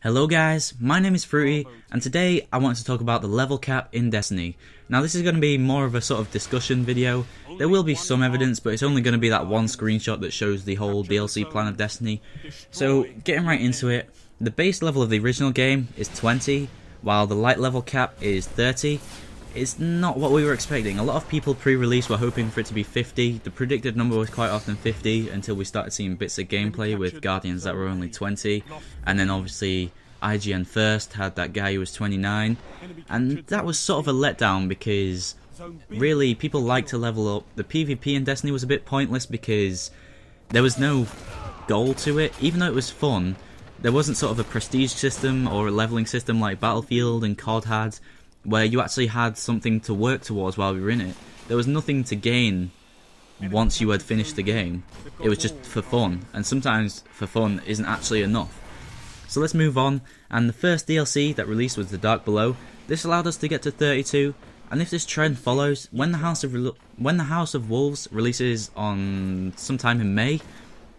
Hello guys, my name is Fruity, and today I want to talk about the level cap in Destiny. Now this is going to be more of a sort of discussion video. There will be some evidence, but it's only going to be that one screenshot that shows the whole DLC plan of Destiny. So getting right into it, the base level of the original game is 20, while the light level cap is 30. It's not what we were expecting. A lot of people pre-release were hoping for it to be 50. The predicted number was quite often 50 until we started seeing bits of gameplay with Guardians that were only 20. And then obviously IGN first had that guy who was 29. And that was sort of a letdown because really people like to level up. The PvP in Destiny was a bit pointless because there was no goal to it. Even though it was fun, there wasn't sort of a prestige system or a leveling system like Battlefield and COD had, where you actually had something to work towards while we were in it. There was nothing to gain once you had finished the game. It was just for fun, and sometimes for fun isn't actually enough. So let's move on, and the first DLC that released was The Dark Below. This allowed us to get to 32, and if this trend follows, when the House of Wolves releases on sometime in May,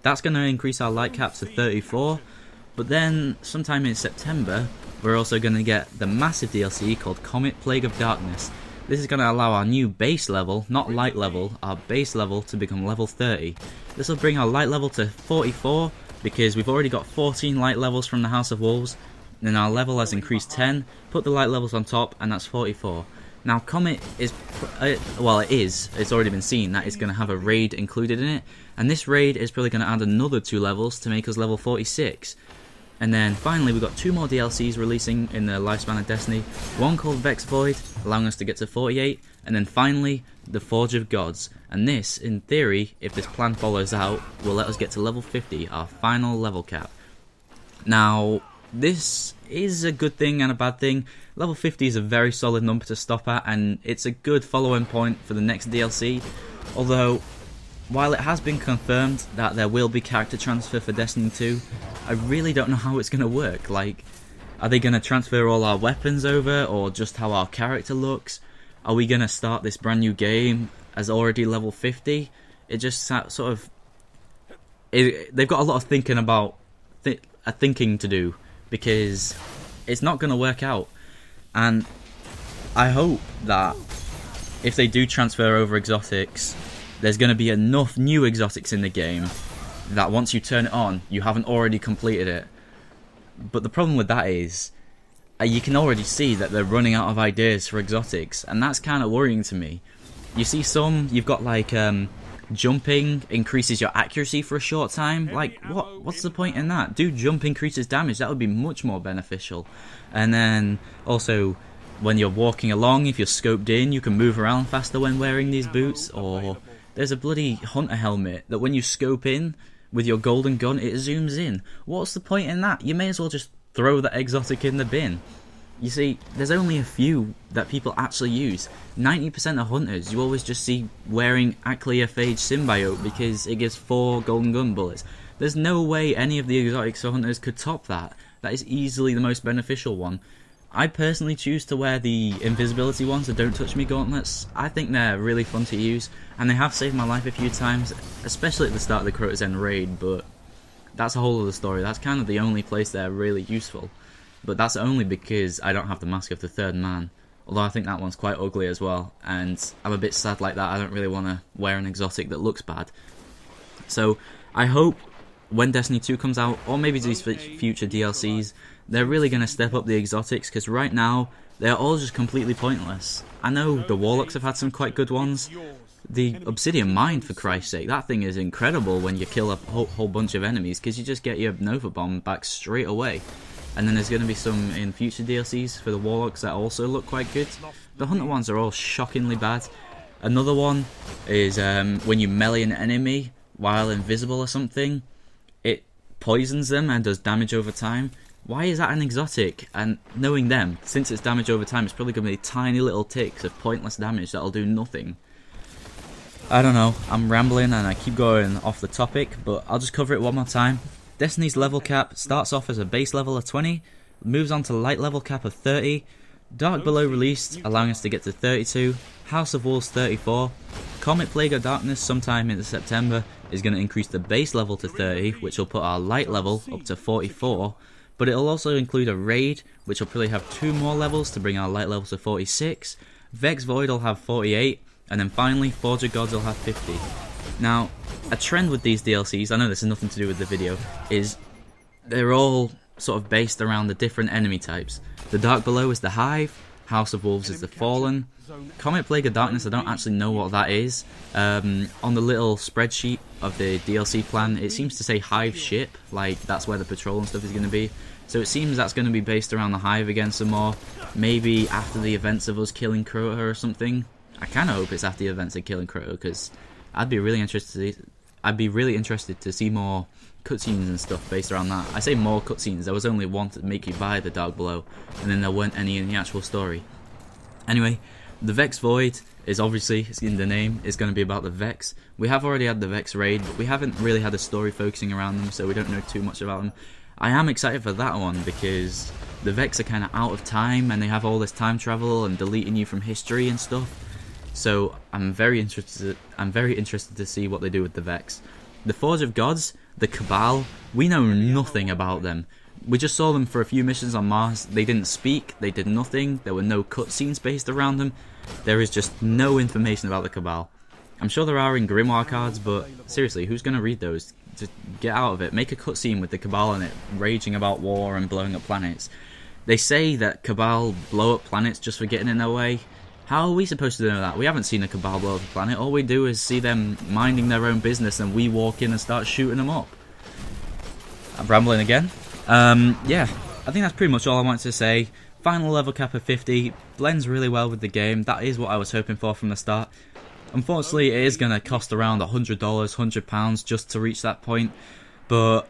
that's going to increase our light cap to 34, but then sometime in September, we're also going to get the massive DLC called Comet Plague of Darkness. This is going to allow our new base level, not light level, our base level to become level 30. This will bring our light level to 44 because we've already got 14 light levels from the House of Wolves. Then our level has increased 10, put the light levels on top, and that's 44. Now Comet is, it's already been seen that it's going to have a raid included in it, and this raid is probably going to add another 2 levels to make us level 46. And then finally we got 2 more DLCs releasing in the lifespan of Destiny, one called Vex Void, allowing us to get to 48, and then finally the Forge of Gods. And this, in theory, if this plan follows out, will let us get to level 50, our final level cap. Now, this is a good thing and a bad thing. Level 50 is a very solid number to stop at, and it's a good follow-in point for the next DLC, although while it has been confirmed that there will be character transfer for Destiny 2, I really don't know how it's going to work. Like, are they going to transfer all our weapons over, or just how our character looks? Are we going to start this brand new game as already level 50? It just sort of... they've got a lot of thinking about... thinking to do, because it's not going to work out. And I hope that if they do transfer over exotics, there's going to be enough new exotics in the game that once you turn it on, you haven't already completed it. But the problem with that is, you can already see that they're running out of ideas for exotics, and that's kind of worrying to me. You see you've got like, jumping increases your accuracy for a short time. Like, what's the point in that? Do jump increases damage? That would be much more beneficial. And then, also, when you're walking along, if you're scoped in, you can move around faster when wearing these boots, or there's a bloody hunter helmet that when you scope in with your golden gun, it zooms in. What's the point in that? You may as well just throw that exotic in the bin. You see, there's only a few that people actually use. 90% of hunters you always just see wearing Aclea Phage Symbiote because it gives 4 golden gun bullets. There's no way any of the exotics for hunters could top that. That is easily the most beneficial one. I personally choose to wear the invisibility ones, the Don't Touch Me gauntlets. I think they're really fun to use, and they have saved my life a few times, especially at the start of the Crota's End raid, but that's a whole other story. That's kind of the only place they're really useful. But that's only because I don't have the Mask of the Third Man, although I think that one's quite ugly as well, and I'm a bit sad like that. I don't really want to wear an exotic that looks bad. So I hope when Destiny 2 comes out, or maybe these future DLCs, they're really going to step up the exotics, because right now, they're all just completely pointless. I know the Warlocks have had some quite good ones. The Obsidian Mind, for Christ's sake, that thing is incredible when you kill a whole bunch of enemies, because you just get your Nova Bomb back straight away. And then there's going to be some in future DLCs for the Warlocks that also look quite good. The Hunter ones are all shockingly bad. Another one is when you melee an enemy while invisible or something, it poisons them and does damage over time. Why is that an exotic? And knowing them, since it's damage over time, it's probably going to be tiny little ticks of pointless damage that'll do nothing. I don't know, I'm rambling and I keep going off the topic, but I'll just cover it one more time. Destiny's level cap starts off as a base level of 20, moves on to light level cap of 30, Dark Below released, allowing us to get to 32, House of Wolves 34, Comet Plague of Darkness sometime in September is going to increase the base level to 30, which will put our light level up to 44, but it'll also include a raid, which will probably have 2 more levels to bring our light levels to 46. Vex Void will have 48, and then finally Forge of Gods will have 50. Now, a trend with these DLCs, I know this has nothing to do with the video, is they're all sort of based around the different enemy types. The Dark Below is the Hive, House of Wolves is the Fallen, Comet Plague of Darkness, I don't actually know what that is. On the little spreadsheet of the DLC plan, it seems to say Hive Ship, like that's where the patrol and stuff is going to be. So it seems that's going to be based around the Hive again some more. Maybe after the events of us killing Crota or something. I kind of hope it's after the events of killing Crota, because I'd be really interested to see more cutscenes and stuff based around that. I say more cutscenes, there was only one to make you buy the Dark Below, and then there weren't any in the actual story. Anyway, the Vex Void is obviously, it's in the name, is going to be about the Vex. We have already had the Vex raid, but we haven't really had a story focusing around them, so we don't know too much about them. I am excited for that one because the Vex are kind of out of time, and they have all this time travel and deleting you from history and stuff. So I'm very interested to see what they do with the Vex. The Forge of Gods, the Cabal, we know nothing about them. We just saw them for a few missions on Mars. They didn't speak, they did nothing, there were no cutscenes based around them. There is just no information about the Cabal. I'm sure there are in Grimoire cards, but seriously, who's going to read those? Just get out of it. Make a cutscene with the Cabal in it, raging about war and blowing up planets. They say that Cabal blow up planets just for getting in their way. How are we supposed to know that? We haven't seen a Cabal blow up a planet. All we do is see them minding their own business and we walk in and start shooting them up. I'm rambling again. Yeah, I think that's pretty much all I wanted to say. Final level cap of 50 blends really well with the game. That is what I was hoping for from the start. Unfortunately, it is going to cost around $100, £100 just to reach that point. But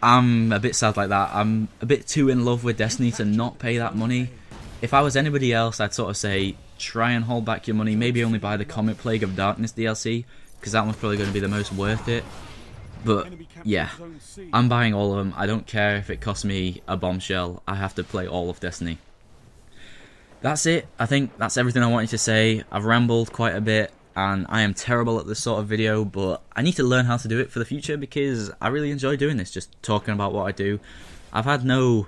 I'm a bit sad like that. I'm a bit too in love with Destiny to not pay that money. If I was anybody else, I'd sort of say try and hold back your money. Maybe only buy the Comet Plague of Darkness DLC, because that one's probably going to be the most worth it. But yeah, I'm buying all of them. I don't care if it costs me a bombshell. I have to play all of Destiny. That's it. I think that's everything I wanted to say. I've rambled quite a bit, and I am terrible at this sort of video, but I need to learn how to do it for the future because I really enjoy doing this, just talking about what I do. I've had no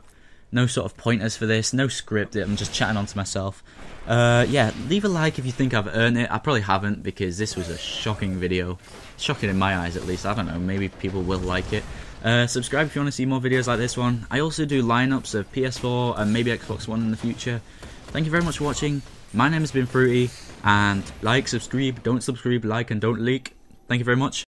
sort of pointers for this, no script, I'm just chatting on to myself. Yeah, leave a like if you think I've earned it. I probably haven't, because this was a shocking video. Shocking in my eyes, at least. I don't know, maybe people will like it. Subscribe if you want to see more videos like this one. I also do lineups of PS4 and maybe Xbox One in the future. Thank you very much for watching. My name has been Fruity, and like, subscribe, don't subscribe, like, and don't leak. Thank you very much.